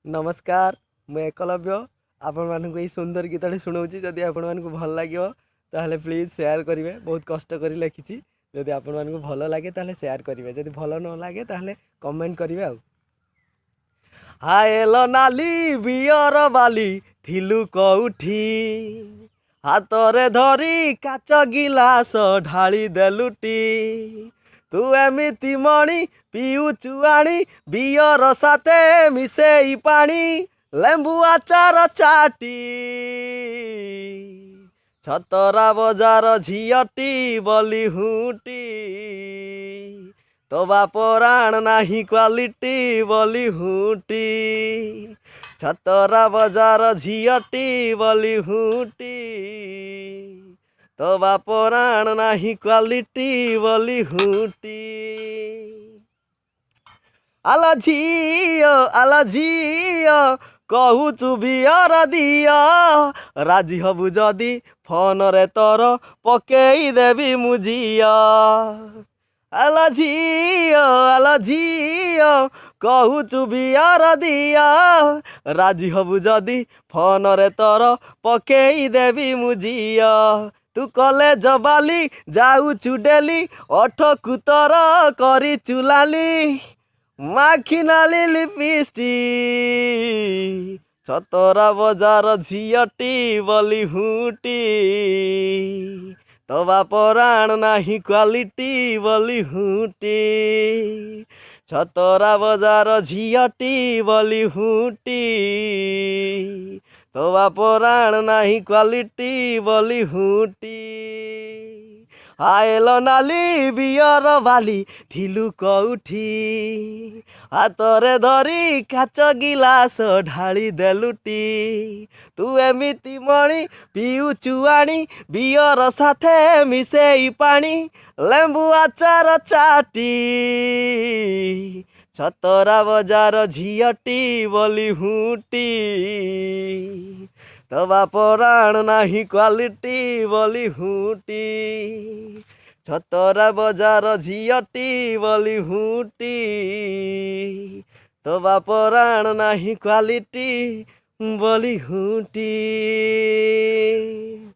नमस्कार मु एकलव्य आपण मानक ये सुंदर गीतटे शुणाऊँगी जदि आपण मानक भल लगे ताहले प्लीज शेयर करेंगे। बहुत कष्ट कर लिखी जदि आपण मानक भल लगे ताहले शेयर करेंगे, जदि भल न लगे ताहले कमेंट करेंगे। हाएल नाली बियर बाली थिलु कौठी हातरे धरी काच गिलास ढाली देलुटी तू एमिति मणि पिउचु आणी बियर साथे मिसेई पानी लेंबू आचार चाटी छतरा बजार झियटी बोली हुटी तो बापराण नाही क्वालिटी बोली हुटी छतरा बजार झियटी बोली हुटी तो बापराण नाही क्वालिटी बोली हुटी। आला झियो कहूचु बियर दिया राजी हबु जदि फोन रे तोर पकेई देवी मुझिया। आला झियो कहूचु बियर दिया राजी हबु जदि फोन रे तोर पकेई देवी मुझिया। तू कॉलेज बाली जाऊचु डेली ओठ कुतर करी चुलाली माखी नाली लिपस्टिक छतरा बजार झियटी बोली हुटी तो बापराण नाही क्वालिटी बोली हुटी छतरा बजार झियटी बोली हुटी तो बापराण नाही क्वालिटी बोली हुटी। आएल नाली बियर बाली थिलु कौठी हातरे धरी काच गिलास ढाली देलुटी तू एमिति मणि पिउचु आणी बियर साथे मिसेई पानी लेंबू आचार चाटी छतरा बजार झियटी बोली हुटी तो बापराण नाही क्वालिटी बोली हुटी छतरा बजार झियटी बोली हुटी तो बापराण नाही क्वालिटी बोली हुटी।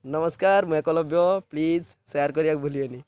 नमस्कार मैं एकलव्य, प्लीज शेयर करिया भूलिएनी।